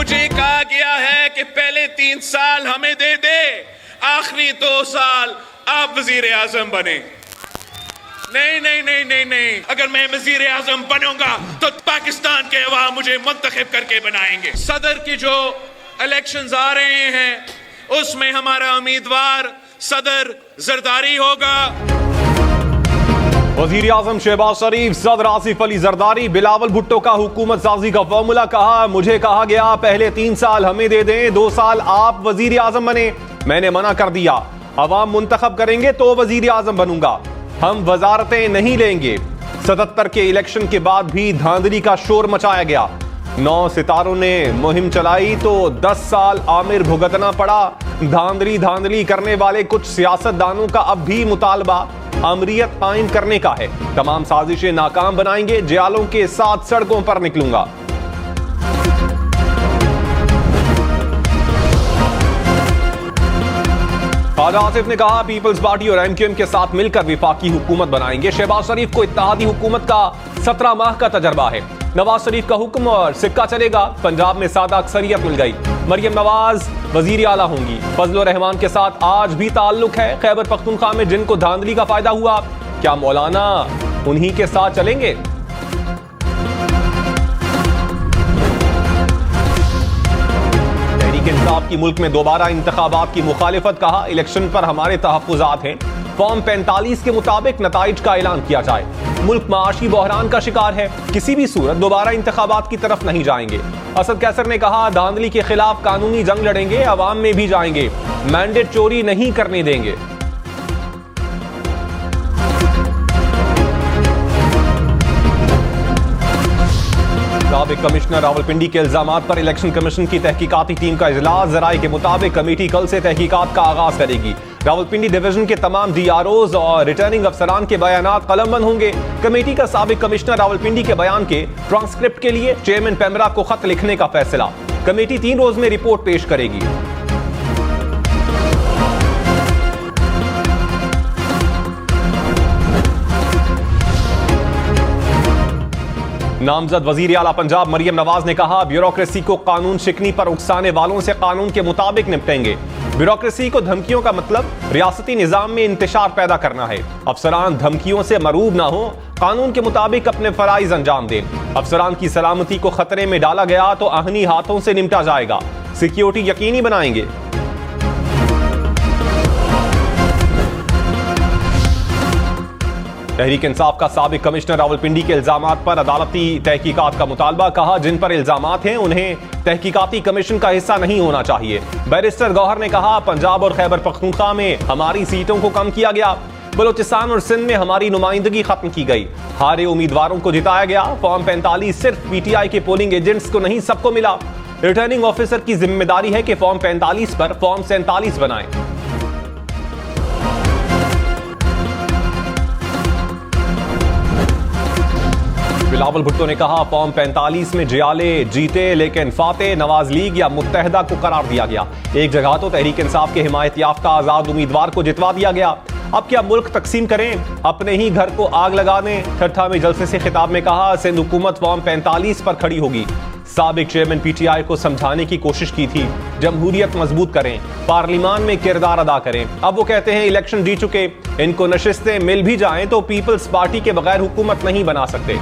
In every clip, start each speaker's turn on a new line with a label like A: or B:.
A: मुझे कहा गया है कि पहले 3 साल हमें दे दे, आखिरी 2 साल आप वजीर आजम बने। नहीं नहीं नहीं नहीं नहीं, अगर मैं वजीर आजम बनूंगा तो पाकिस्तान के अवाम मुझे मुंतखब करके बनाएंगे। सदर की जो इलेक्शंस आ रहे हैं उसमें हमारा उम्मीदवार सदर जरदारी होगा।
B: वजीर आजम शहबाज शरीफ, सदर आसिफ अली जरदारी, बिलावल भुट्टो का हुकूमत साजी का फॉर्मूला। कहा मुझे कहा गया पहले 3 साल हमें दे दें, 2 साल आप वजीर आजम बने, मैंने मना कर दिया। अवाम मुंतखब करेंगे तो वजीर आजम बनूंगा, हम वजारतें नहीं लेंगे। 77 के इलेक्शन के बाद भी धांधली का शोर मचाया गया। 9 सितारों ने मुहिम चलाई तो 10 साल आमिर भुगतना पड़ा। धांधली करने वाले कुछ सियासतदानों का अब भी मुतालबा अमरीयत कायम करने का है। तमाम साजिशें नाकाम बनाएंगे, जियालों के साथ सड़कों पर निकलूंगा। ख्वाजा आसिफ ने कहा पीपल्स पार्टी और एमक्यूएम के साथ मिलकर विफाकी हुकूमत बनाएंगे। शहबाज शरीफ को इत्तेहादी हुकूमत का 17 माह का तजर्बा है। नवाज शरीफ का हुक्म और सिक्का चलेगा। पंजाब में सादा अक्सरियत मिल गई, मरियम नवाज वजीर आला होंगी। फजल रहमान के साथ आज भी ताल्लुक है। खैबर पख्तूनख्वा में जिनको धांधली का फायदा हुआ, क्या मौलाना उन्हीं के साथ चलेंगे? इंसाफ की मुल्क में दोबारा इंतखाबात की मुखालिफत। कहा इलेक्शन पर हमारे तहफ्फुज़ात हैं, फॉर्म 45 के मुताबिक नताइज का ऐलान किया जाए। मुल्क माशी बहरान का शिकार है, किसी भी सूरत दोबारा इंतखाबात की तरफ नहीं जाएंगे। असद कैसर ने कहा धांधली के खिलाफ कानूनी जंग लड़ेंगे, अवाम में भी जाएंगे, मैंडेट चोरी नहीं करने देंगे। साबिक कमिश्नर रावलपिंडी के इल्जामात पर इलेक्शन कमीशन की तहकीकाती टीम का इजलास। जराये के मुताबिक कमेटी कल से तहकीकात का आगाज करेगी। रावलपिंडी डिवीजन के तमाम डीआरओज और रिटर्निंग अफसरान के बयानात कलमबंद होंगे। कमेटी का साबिक कमिश्नर रावलपिंडी के बयान के ट्रांसक्रिप्ट के लिए चेयरमैन पेमरा को खत लिखने का फैसला। कमेटी 3 रोज में रिपोर्ट पेश करेगी। नामजद वजीर आला पंजाब मरियम नवाज ने कहा ब्यूरोक्रेसी को कानून शिकनी पर उकसाने वालों से कानून के मुताबिक निपटेंगे। ब्यूरोक्रेसी को धमकियों का मतलब रियासती निजाम में इंतशार पैदा करना है। अफसरान धमकियों से मरूब ना हो, कानून के मुताबिक अपने फराइज अंजाम दें। अफसरान की सलामती को खतरे में डाला गया तो आहनी हाथों से निपटा जाएगा। सिक्योरिटी यकीनी बनाएंगे। तहरीक इंसाफ का साबिक कमिश्नर रावलपिंडी के इल्जामात पर अदालती तहकीकात का मुतालबा। कहा जिन पर इल्जामात हैं उन्हें तहकीकाती कमीशन का हिस्सा नहीं होना चाहिए। बैरिस्टर गौहर ने कहा पंजाब और खैबर पख्तूनख्वा में हमारी सीटों को कम किया गया, बलोचिस्तान और सिंध में हमारी नुमाइंदगी खत्म की गई, हारे उम्मीदवारों को जिताया गया। फॉर्म 45 सिर्फ पीटीआई के पोलिंग एजेंट्स को नहीं सबको मिला। रिटर्निंग ऑफिसर की जिम्मेदारी है कि फॉर्म 45 पर फॉर्म 47 बनाएं। बिलावल भुट्टो ने कहा फॉर्म 45 में जियाले जीते लेकिन फाते नवाज लीग या मुत्तहदा को करार दिया गया। एक जगह तो तहरीक इंसाफ के हिमायत याफ्ता आजाद उम्मीदवार को जितवा दिया गया। अब क्या मुल्क तकसीम करें, अपने ही घर को आग लगा दें। ठट्ठा में जलसे से खिताब में कहा सिंध हुकूमत फॉर्म 45 पर खड़ी होगी। साबिक चेयरमैन पीटीआई को समझाने की कोशिश की थी जमहूरियत मजबूत करें, पार्लिमान में किरदार अदा करें। अब वो कहते हैं इलेक्शन जीत चुके, इनको नशिस्तें मिल भी जाएं तो पीपल्स पार्टी के बगैर हुकूमत नहीं बना सकते।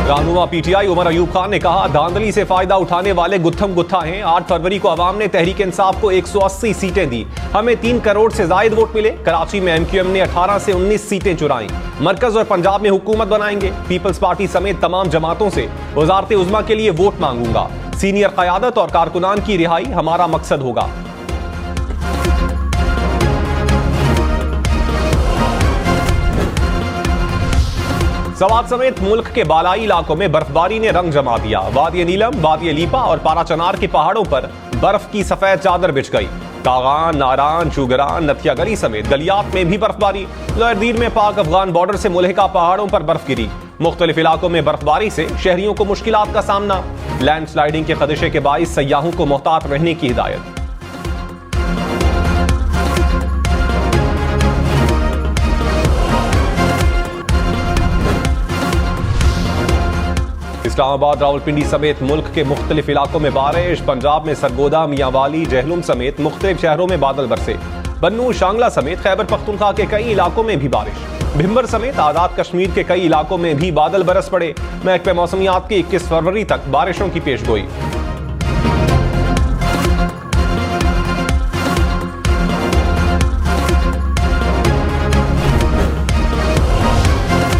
B: रहनुमा पीटीआई उमर अयूब खान ने कहा धांधली से फायदा उठाने वाले गुत्थम गुत्था हैं। 8 फरवरी को अवाम ने तहरीक इंसाफ को 180 सीटें दी, हमें 3 करोड़ से जायद वोट मिले। कराची में एमक्यूएम ने 18 से 19 सीटें चुराई। मरकज और पंजाब में हुकूमत बनाएंगे। पीपल्स पार्टी समेत तमाम जमातों से वजारत उज़्मा के लिए वोट मांगूंगा। सीनियर क़यादत और कारकुनान की रिहाई हमारा मकसद होगा। सवात समेत मुल्क के बालाई इलाकों में बर्फबारी ने रंग जमा दिया। वादी नीलम, वादी लीपा और पारा चनार के पहाड़ों पर बर्फ की सफेद चादर बिछ गई। कागान, नारान, चूगरान, नथिया गली समेत गलियात में भी बर्फबारी। लोअरदीर में पाक अफगान बॉर्डर से मुल्हिका पहाड़ों पर बर्फ गिरी। मुख्तलिफ इलाकों में बर्फबारी से शहरियों को मुश्किलात का सामना। लैंडस्लाइडिंग के खदशे के बाइस सयाहों को मोहतात रहने की हिदायत। इस्लामाबाद, रावलपिंडी समेत मुल्क के मुख्तलिफ इलाकों में बारिश। पंजाब में सरगोदा, मियांवाली, जहलुम समेत मुख्तलिफ शहरों में बादल बरसे। बन्नू, शांगला समेत खैबर पख्तूनख्वा के कई इलाकों में भी बारिश। भिम्बर समेत आजाद कश्मीर के कई इलाकों में भी बादल बरस पड़े। महकमे मौसमियात की 21 फरवरी तक बारिशों की पेशगोई।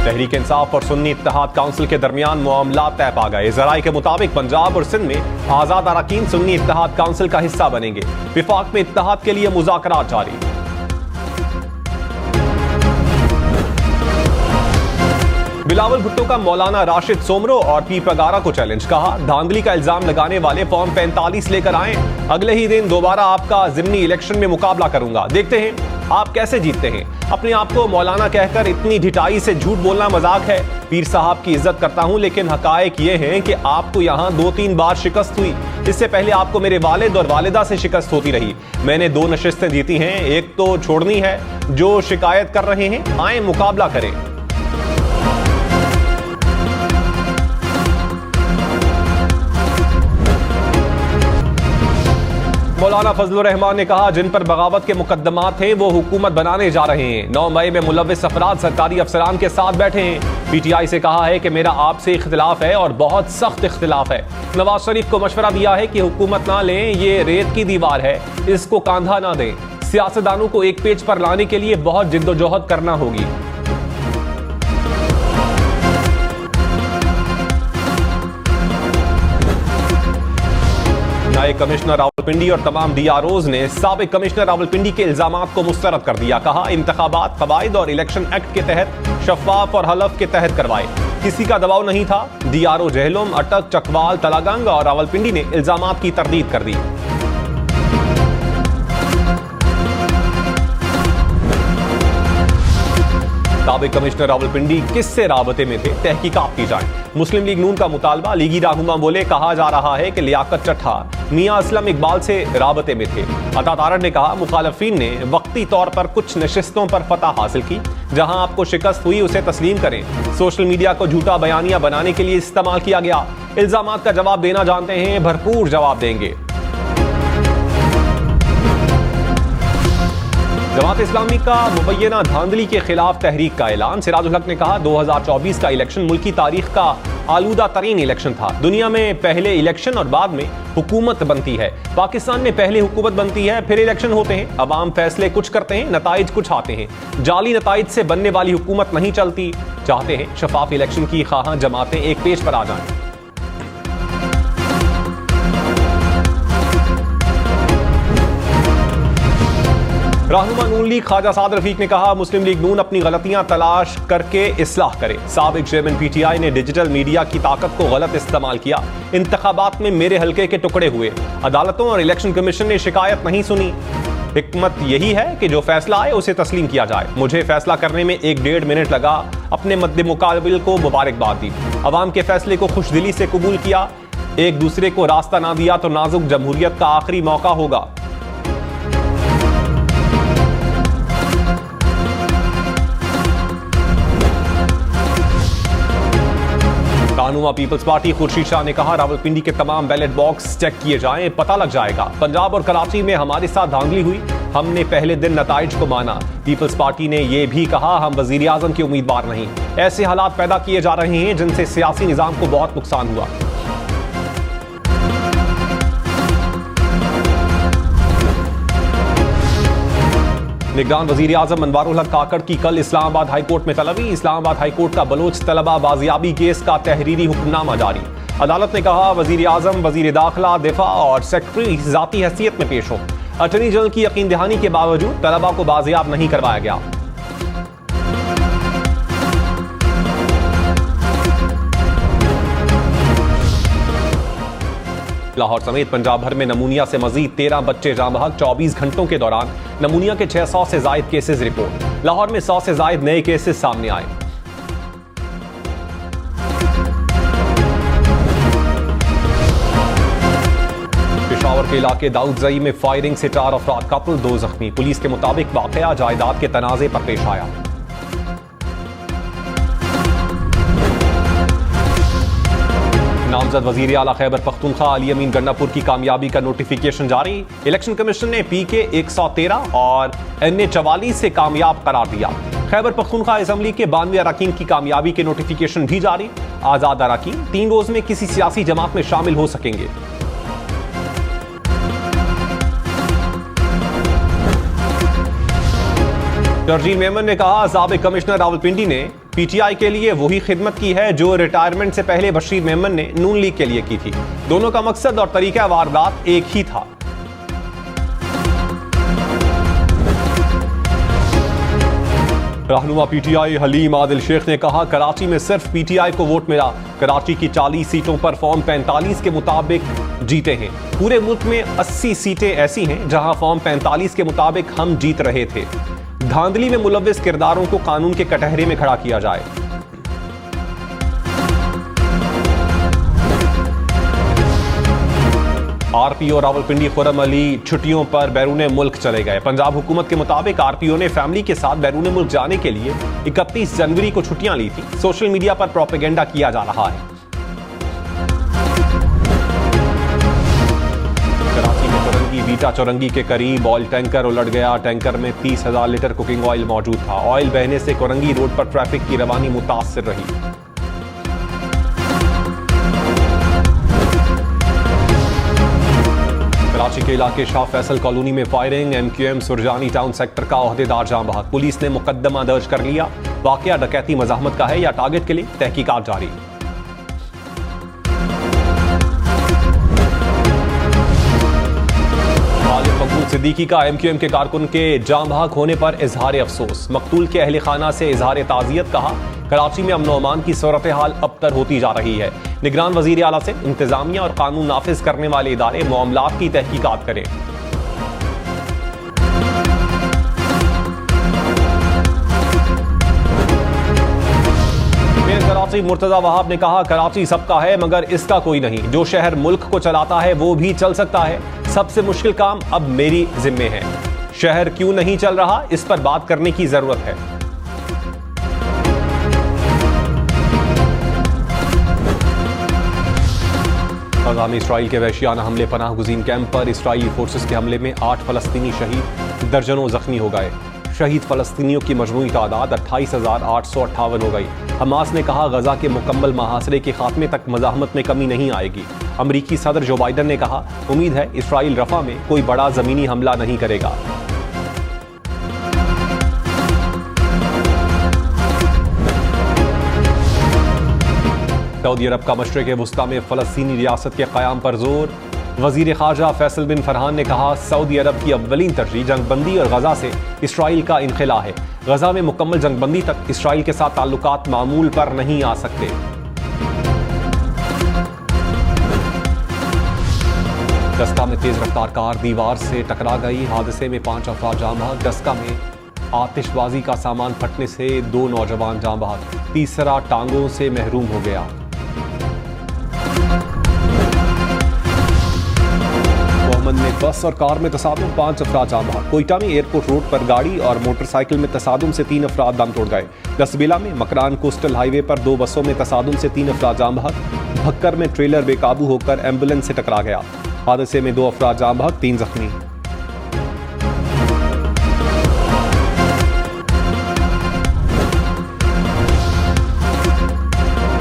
B: तहरीक इंसाफ और सुन्नी इत्तेहाद काउंसिल के दरमियान मामला तय पा गए। जराये के मुताबिक पंजाब और सिंध में आजाद अरकान सुन्नी इत्तेहाद काउंसिल का हिस्सा बनेंगे। विफाक में इत्तेहाद के लिए मुज़ाकरात जारी। बिलावल भुट्टो का मौलाना राशिद सोमरो और पी पगारा को चैलेंज। कहा, धांधली का इल्जाम लगाने वाले फॉर्म 45 लेकर आए, अगले ही दिन दोबारा आपका जिमनी इलेक्शन में मुकाबला करूंगा, देखते हैं आप कैसे जीतते हैं। अपने आप को मौलाना कहकर इतनी ढिठाई से झूठ बोलना मजाक है। पीर साहब की इज्जत करता हूं, लेकिन हकायक ये हैं कि आपको यहां 2-3 बार शिकस्त हुई। इससे पहले आपको मेरे वालिद और वालिदा से शिकस्त होती रही। मैंने 2 नशिस्तें जीती हैं, एक तो छोड़नी है। जो शिकायत कर रहे हैं, आए मुकाबला करें। मौलाना फजलुर रहमान ने कहा, जिन पर बगावत के मुकदमात हैं वो हुकूमत बनाने जा रहे हैं। 9 मई में मुलव्विस अफराद सरकारी अफसरान के साथ बैठे हैं। पीटीआई से कहा है कि मेरा आपसे इख्तिलाफ है और बहुत सख्त इख्तिलाफ है। नवाज शरीफ को मशवरा दिया है कि हुकूमत ना लें, ये रेत की दीवार है, इसको कांधा ना दें। सियासतदानों को एक पेज पर लाने के लिए बहुत जिद्दोजहद करना होगी। नए कमिश्नर रावलपिंडी और तमाम डीआरओज ने साबिक कमिश्नर रावलपिंडी के इल्जामात को मुस्तरद कर दिया। कहा, इंतखाबात कवायद और इलेक्शन एक्ट के तहत शफाफ और हलफ के तहत करवाए, किसी का दबाव नहीं था। डीआरओ जहलुम, अटक, चकवाल, तलागंग और रावलपिंडी ने इल्जामात की तरदीद कर दी। साबिक कमिश्नर रावलपिंडी किससे राबते में थे, तहकीकात की जाए। मुस्लिम लीग नून का मुतालबा। लीगी रहनुमा बोले, कहा जा रहा है कि लियाकत चट्ठा मियां असलम इकबाल से राबते में थे। अता तारड़ ने कहा, मुखालफीन ने वक्ती तौर पर कुछ नशिस्तों पर फतह हासिल की। जहां आपको शिकस्त हुई उसे तस्लीम करें। सोशल मीडिया को झूठा बयानिया बनाने के लिए इस्तेमाल किया गया। इल्जामात का जवाब देना जानते हैं, भरपूर जवाब देंगे। जमात इस्लामी का मुबैना धांधली के खिलाफ तहरीक का ऐलान। सिराजुल हक ने कहा, 2024 का इलेक्शन मुल्की तारीख का आलूदा तरीन इलेक्शन था। दुनिया में पहले इलेक्शन और बाद में हुकूमत बनती है। पाकिस्तान में पहले हुकूमत बनती है, फिर इलेक्शन होते हैं। अवाम फैसले कुछ करते हैं, नताइज कुछ आते हैं। जाली नताइज से बनने वाली हुकूमत नहीं चलती। चाहते हैं शफाफ इलेक्शन की खां जमातें एक पेज पर आ जाएं। रहनुमा नून लीग ख्वाजा साद रफीक ने कहा, मुस्लिम लीग नून अपनी गलतियां तलाश करके इस्लाह करे। साबिक चेयरमैन पीटीआई ने डिजिटल मीडिया की ताकत को गलत इस्तेमाल किया। इंतखाबात में मेरे हल्के के टुकड़े हुए। अदालतों और इलेक्शन कमीशन ने शिकायत नहीं सुनी। हिकमत यही है कि जो फैसला आए उसे तस्लीम किया जाए। मुझे फैसला करने में 1-1.5 मिनट लगा। अपने मद्दे मुकाबिल को मुबारकबाद दी। अवाम के फैसले को खुशदिली से कबूल किया। एक दूसरे को रास्ता ना दिया तो नाजुक जमहूरियत का आखिरी मौका होगा। रहनुमा पीपल्स पार्टी खुर्शीद शाह ने कहा, रावलपिंडी के तमाम बैलेट बॉक्स चेक किए जाएं, पता लग जाएगा। पंजाब और कराची में हमारे साथ धांधली हुई, हमने पहले दिन नताइज को माना। पीपल्स पार्टी ने यह भी कहा, हम वजीर आजम के उम्मीदवार नहीं। ऐसे हालात पैदा किए जा रहे हैं जिनसे सियासी निजाम को बहुत नुकसान हुआ। निगरान वजीर आजम अनवारुल हक काकड़ की कल इस्लामाबाद हाईकोर्ट में तलबी। इस्लामाबाद हाईकोर्ट का बलोच तलबा बाजियाबी केस का तहरीरी हुक्मनामा जारी। अदालत ने कहा, वजीर आजम, वजीर दाखिला, दिफा और सेक्रेटरी जाती हैसियत में पेश हो। अटॉर्नी जनरल की यकीन दहानी के बावजूद तलबा को बाजियाब नहीं करवाया गया। लाहौर समेत पंजाब भर में नमूनिया से मजीद 13 बच्चे जाँ बहक। 24 घंटों के दौरान नमूनिया के 600 से जायद केसेस रिपोर्ट। लाहौर में 100 से जायद नए केसेस सामने आए। पेशावर के इलाके दाऊदजई में फायरिंग से 4 अफराद कत्ल, 2 जख्मी। पुलिस के मुताबिक वाकया जायदाद के तनाजे पर पेश आया। नामजद वजीर आला खैबर पख्तूनख्वा अली अमीन गन्नापुर की कामयाबी का नोटिफिकेशन जारी। इलेक्शन कमीशन ने PK 113 और NA 44 से कामयाब करार दिया। खैबर पख्तूनख्वा असेंबली के 92 अरकान की कामयाबी के नोटिफिकेशन भी जारी। आजाद अरकान 3 रोज में किसी सियासी जमात में शामिल हो सकेंगे। शर्जील मेमन ने कहा, साबिक कमिश्नर रावलपिंडी ने PTI के लिए वही खिदमत की है जो रिटायरमेंट से पहले बशीर मेमन ने नून लीग के लिए की थी। दोनों का मकसद और तरीका वारदात एक ही था। रहनुमा PTI हलीम आदिल शेख ने कहा, कराची में सिर्फ PTI को वोट मिला। कराची की 40 सीटों पर फॉर्म 45 के मुताबिक जीते हैं। पूरे मुल्क में 80 सीटें ऐसी हैं जहां फॉर्म 45 के मुताबिक हम जीत रहे थे। धांधली में मुलव्विस किरदारों को कानून के कटहरे में खड़ा किया जाए। RPO रावलपिंडी खुर्रम अली छुट्टियों पर बैरून मुल्क चले गए। पंजाब हुकूमत के मुताबिक RPO ने फैमिली के साथ बैरून मुल्क जाने के लिए 31 जनवरी को छुट्टियां ली थी। सोशल मीडिया पर प्रोपेगेंडा किया जा रहा है। कराची में बीटा चौरंगी के करीब ऑयल टैंकर उलट गया। टैंकर में 30,000 लीटर कुकिंग ऑयल मौजूद था। ऑयल बहने से कोरंगी रोड पर ट्रैफिक की रवानी मुतासिर रही। कराची के इलाके शाह फैसल कॉलोनी में firing. MQM Surjani town sector का ओहदेदार जाँ बहक। पुलिस ने मुकदमा दर्ज कर लिया। वाकया डकैती मज़ाहमत का है या टारगेट के लिए तहकीकात जारी। सिद्दीकी का MQM के कारकुन के जाँ बहक होने पर इजहार अफसोस। मकतूल के अहले खाना से इजहार ताज़ियत कहा। कराची में अमन अमान की सूरत हाल अबतर होती जा रही है। निगरान वजीर आला से इंतजामिया और कानून नाफिज करने वाले इदारे मामलात की तहकीकात करें। कराची मुर्तजा वहाब ने कहा, कराची सबका है मगर इसका कोई नहीं। जो शहर मुल्क को चलाता है वो भी चल सकता है। सबसे मुश्किल काम अब मेरी जिम्मे है। शहर क्यों नहीं चल रहा, इस पर बात करने की जरूरत है। गजा में इसराइल के वहशियाना हमले पनाह गुज़ीन कैंप पर इसराइली फोर्सेस के हमले में 8 फलस्तीनी शहीद, दर्जनों जख्मी हो गए। शहीद फलस्तीनियों की मजमूई तादाद 28,858 हो गई। हमास ने कहा, गजा के मुकम्मल मुहासरे के खात्मे तक मज़ाहमत में कमी नहीं आएगी। अमरीकी सदर जो बाइडन ने कहा, उम्मीद है इसराइल रफा में कोई बड़ा ज़मीनी हमला नहीं करेगा। सऊदी अरब का मशरिक़ वुस्ता में फ़लस्तीनी रियासत के क़याम पर जोर। वज़ीर ख़ारजा फैसल बिन फरहान ने कहा, सऊदी अरब की अव्वलीन तरजीह जंगबंदी और गजा से इसराइल का इनखिला है। गजा में मुकम्मल जंगबंदी तक इसराइल के साथ ताल्लुकात मामूल पर नहीं आ सकते। डस्का में तेज रफ्तार कार दीवार से टकरा गई। हादसे में 5 अफराद जाँ बहक। डस्का में आतिशबाजी का सामान फटने से 2 नौजवान जाँ बहक। तीसरा टांगों से महरूम हो गया। में बस और कार में तसादुम, 5 अफराद जाँ बहक। कोयटा में एयरपोर्ट रोड पर गाड़ी और मोटरसाइकिल में तसादुम से 3 अफराद दम तोड़ गए। दसबेला में मकरान कोस्टल हाईवे पर 2 बसों में तसादुम से 3 अफराद जाँ बहक। भक्कर में ट्रेलर बेकाबू होकर एम्बुलेंस से टकरा गया। हादसे में 2 अफराद जाँ बहक, 3 जख्मी।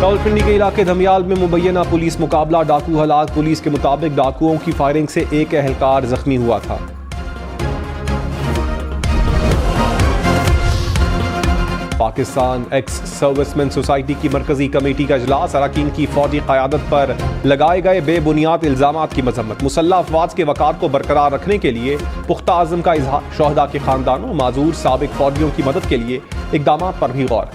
B: रावलपिंडी के इलाके धमियाल में मुबैना पुलिस मुकाबला, डाकू हलाक। पुलिस के मुताबिक डाकुओं की फायरिंग से एक एहलकार जख्मी हुआ था। पाकिस्तान एक्स सर्विसमैन सोसाइटी की मरकजी कमेटी का इजलास। अरकान की फौजी क़यादत पर लगाए गए बेबुनियाद इल्जामात की मजम्मत। मुसल्लह अफवाज के वक़ार को बरकरार रखने के लिए पुख्ता अज़्म का इजहार। शोहदा के खानदानों, माजूर साबिक फौजियों की मदद के लिए इक़दामात पर भी गौर।